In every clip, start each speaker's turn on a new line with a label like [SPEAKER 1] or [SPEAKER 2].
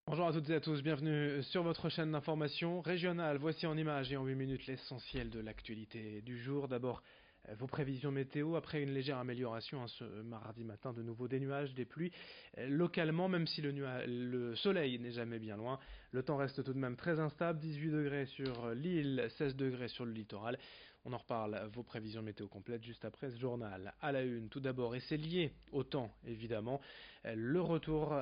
[SPEAKER 1] Bonjour à toutes et à tous, bienvenue sur votre chaîne d'information régionale. Voici en images et en 8 minutes l'essentiel de l'actualité du jour. D'abord, vos prévisions météo. Après une légère amélioration ce mardi matin, de nouveau des nuages, des pluies. Localement, même si le soleil n'est jamais bien loin, le temps reste tout de même très instable. 18 degrés sur l'île, 16 degrés sur le littoral. On en reparle, vos prévisions météo complètes juste après ce journal. À la une, tout d'abord, et c'est lié au temps évidemment, le retour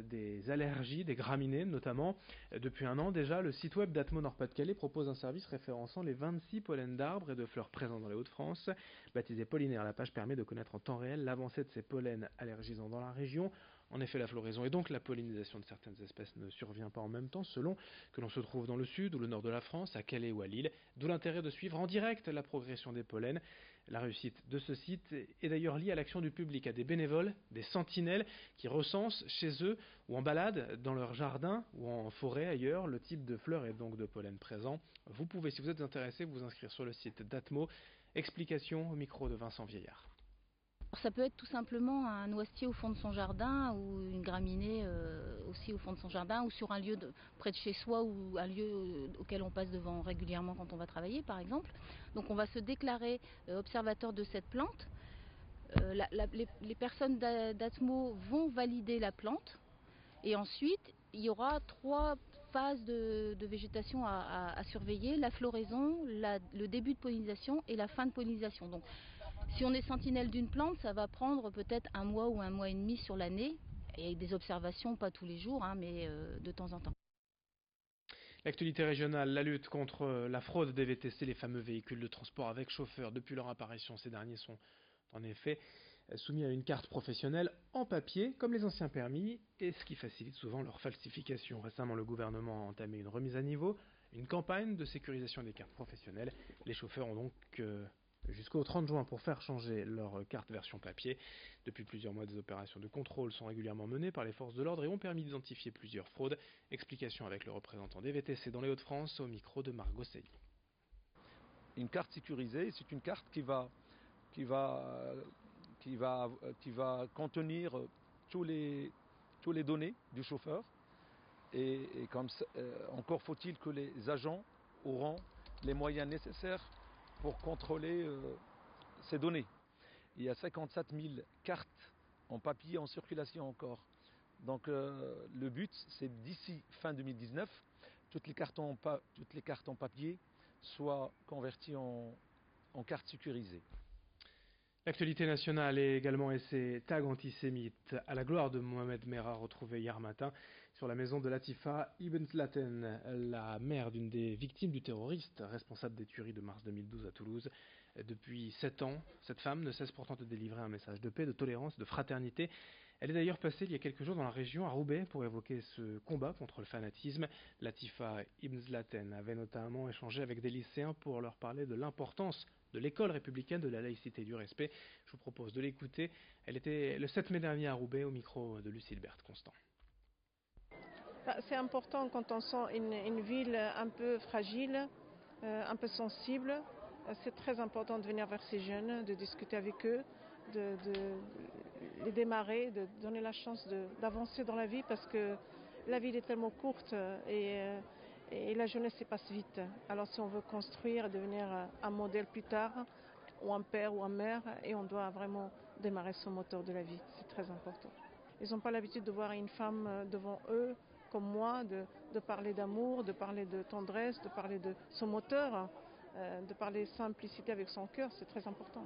[SPEAKER 1] des allergies, des graminées notamment. Depuis un an déjà, le site web d'Atmo Nord-Pas-de-Calais propose un service référençant les 26 pollens d'arbres et de fleurs présents dans les Hauts-de-France. Baptisé Pollinaire, la page permet de connaître en temps réel l'avancée de ces pollens allergisants dans la région. En effet, la floraison et donc la pollinisation de certaines espèces ne survient pas en même temps selon que l'on se trouve dans le sud ou le nord de la France, à Calais ou à Lille, d'où l'intérêt de suivre en direct la progression des pollens. La réussite de ce site est d'ailleurs liée à l'action du public, à des bénévoles, des sentinelles qui recensent chez eux ou en balade dans leur jardin ou en forêt ailleurs le type de fleurs et donc de pollen présent. Vous pouvez, si vous êtes intéressé, vous inscrire sur le site d'Atmo. Explication au micro de Vincent Vieillard.
[SPEAKER 2] Ça peut être tout simplement un noisetier au fond de son jardin ou une graminée aussi au fond de son jardin ou sur un lieu près de chez soi ou un lieu auquel on passe devant régulièrement quand on va travailler par exemple. Donc on va se déclarer observateur de cette plante. Les personnes d'Atmo vont valider la plante et ensuite il y aura 3 phases de végétation à surveiller: la floraison, le début de pollinisation et la fin de pollinisation. Donc si on est sentinelle d'une plante, ça va prendre peut-être un mois ou un mois et demi sur l'année, et avec des observations, pas tous les jours, mais de temps en temps.
[SPEAKER 1] L'actualité régionale, la lutte contre la fraude des VTC, les fameux véhicules de transport avec chauffeur. Depuis leur apparition, ces derniers sont en effet soumis à une carte professionnelle en papier, comme les anciens permis, et ce qui facilite souvent leur falsification. Récemment, le gouvernement a entamé une remise à niveau, une campagne de sécurisation des cartes professionnelles. Les chauffeurs ont donc jusqu'au 30 juin pour faire changer leur carte version papier. Depuis plusieurs mois, des opérations de contrôle sont régulièrement menées par les forces de l'ordre et ont permis d'identifier plusieurs fraudes. Explication avec le représentant des VTC dans les Hauts-de-France au micro de Margot Sey.
[SPEAKER 3] Une carte sécurisée, c'est une carte qui va contenir tous les données du chauffeur. Et comme ça, encore faut-il que les agents auront les moyens nécessaires pour contrôler ces données. Il y a 57 000 cartes en papier en circulation encore. Donc le but, c'est d'ici fin 2019, toutes les cartes en papier soient converties en cartes sécurisées.
[SPEAKER 1] L'actualité nationale est également et ses tags antisémites à la gloire de Mohamed Merah, retrouvé hier matin sur la maison de Latifa Ibn Zlaten, la mère d'une des victimes du terroriste responsable des tueries de mars 2012 à Toulouse. Depuis 7 ans, cette femme ne cesse pourtant de délivrer un message de paix, de tolérance, de fraternité. Elle est d'ailleurs passée il y a quelques jours dans la région, à Roubaix, pour évoquer ce combat contre le fanatisme. Latifa Ibn Zlaten avait notamment échangé avec des lycéens pour leur parler de l'importance de l'école républicaine, de la laïcité et du respect. Je vous propose de l'écouter. Elle était le 7 mai dernier à Roubaix au micro de Lucille Berthe-Constant.
[SPEAKER 4] C'est important quand on sent une ville un peu fragile, un peu sensible. C'est très important de venir vers ces jeunes, de discuter avec eux, de les démarrer, de donner la chance d'avancer dans la vie parce que la vie est tellement courte et la jeunesse se passe vite. Alors si on veut construire et devenir un modèle plus tard, ou un père ou une mère, et on doit vraiment démarrer son moteur de la vie, c'est très important. Ils n'ont pas l'habitude de voir une femme devant eux, comme moi, de parler d'amour, de parler de tendresse, de parler de son moteur, de parler simplicité avec son cœur, c'est très important.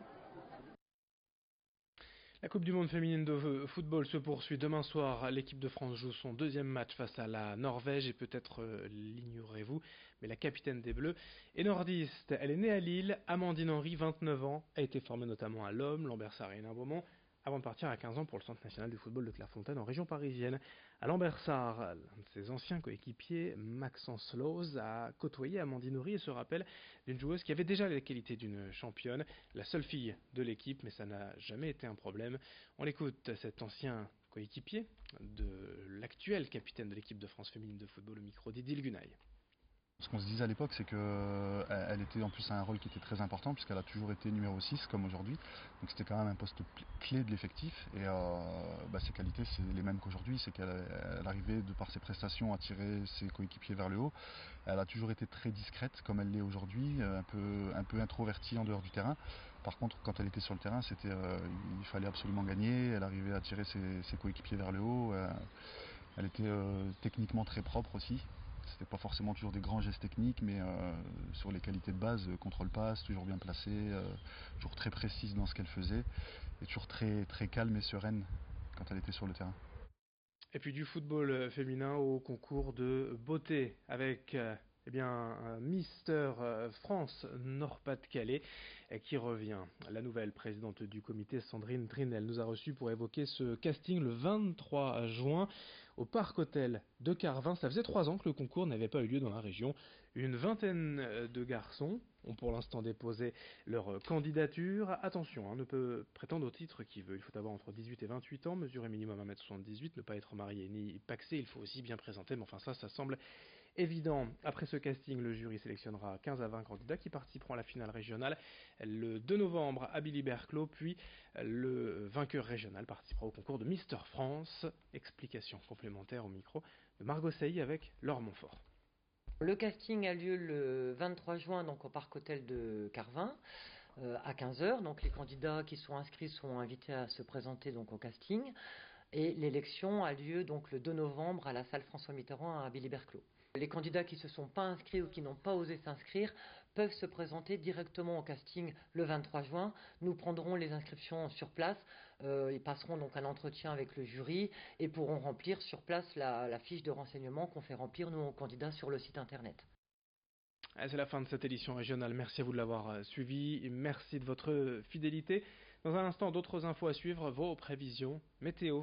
[SPEAKER 1] La Coupe du Monde féminine de football se poursuit demain soir. L'équipe de France joue son deuxième match face à la Norvège et peut-être l'ignorez-vous, mais la capitaine des Bleus est nordiste. Elle est née à Lille. Amandine Henry, 29 ans, a été formée notamment à l'Homme, Lambersart et Hénin-Beaumont avant de partir à 15 ans pour le Centre national du football de Clairefontaine en région parisienne. À Lambersart, l'un de ses anciens coéquipiers, Maxence Loz, a côtoyé Amandine Henry et se rappelle d'une joueuse qui avait déjà les qualités d'une championne, la seule fille de l'équipe, mais ça n'a jamais été un problème. On l'écoute, cet ancien coéquipier de l'actuel capitaine de l'équipe de France féminine de football au micro d'Idil Gunaï.
[SPEAKER 5] Ce qu'on se disait à l'époque, c'est qu'elle était en plus à un rôle qui était très important, puisqu'elle a toujours été numéro 6 comme aujourd'hui. Donc c'était quand même un poste clé de l'effectif. Et ses qualités, c'est les mêmes qu'aujourd'hui. C'est qu'elle arrivait, de par ses prestations, à tirer ses coéquipiers vers le haut. Elle a toujours été très discrète, comme elle l'est aujourd'hui, un peu introvertie en dehors du terrain. Par contre, quand elle était sur le terrain, il fallait absolument gagner. Elle arrivait à tirer ses coéquipiers vers le haut. Elle était techniquement très propre aussi. C'était pas forcément toujours des grands gestes techniques, mais sur les qualités de base, contrôle-passe, toujours bien placée, toujours très précise dans ce qu'elle faisait, et toujours très, très calme et sereine quand elle était sur le terrain.
[SPEAKER 1] Et puis du football féminin au concours de beauté avec Mister France Nord-Pas-de-Calais qui revient. La nouvelle présidente du comité, Sandrine Drinel, nous a reçus pour évoquer ce casting le 23 juin au Parc Hôtel de Carvin. Ça faisait 3 ans que le concours n'avait pas eu lieu dans la région. Une vingtaine de garçons ont pour l'instant déposé leur candidature. Attention, on ne peut prétendre au titre qu'il veut. Il faut avoir entre 18 et 28 ans, mesurer minimum 1m78, ne pas être marié ni paxé. Il faut aussi bien présenter, mais enfin ça semble évident. Après ce casting, le jury sélectionnera 15 à 20 candidats qui participeront à la finale régionale le 2 novembre à Billy-Berclos, puis le vainqueur régional participera au concours de Mister France. Explication complémentaire au micro de Margot Sailly avec Laure Montfort.
[SPEAKER 6] Le casting a lieu le 23 juin donc au Parc Hôtel de Carvin à 15h. Donc les candidats qui sont inscrits sont invités à se présenter donc au casting. Et l'élection a lieu donc le 2 novembre à la salle François Mitterrand à Billy-Berclos. Les candidats qui ne se sont pas inscrits ou qui n'ont pas osé s'inscrire peuvent se présenter directement au casting le 23 juin. Nous prendrons les inscriptions sur place. Ils passeront donc un entretien avec le jury et pourront remplir sur place la fiche de renseignement qu'on fait remplir nous aux candidats sur le site internet.
[SPEAKER 1] C'est la fin de cette édition régionale. Merci à vous de l'avoir suivi. Merci de votre fidélité. Dans un instant, d'autres infos à suivre, vos prévisions météo.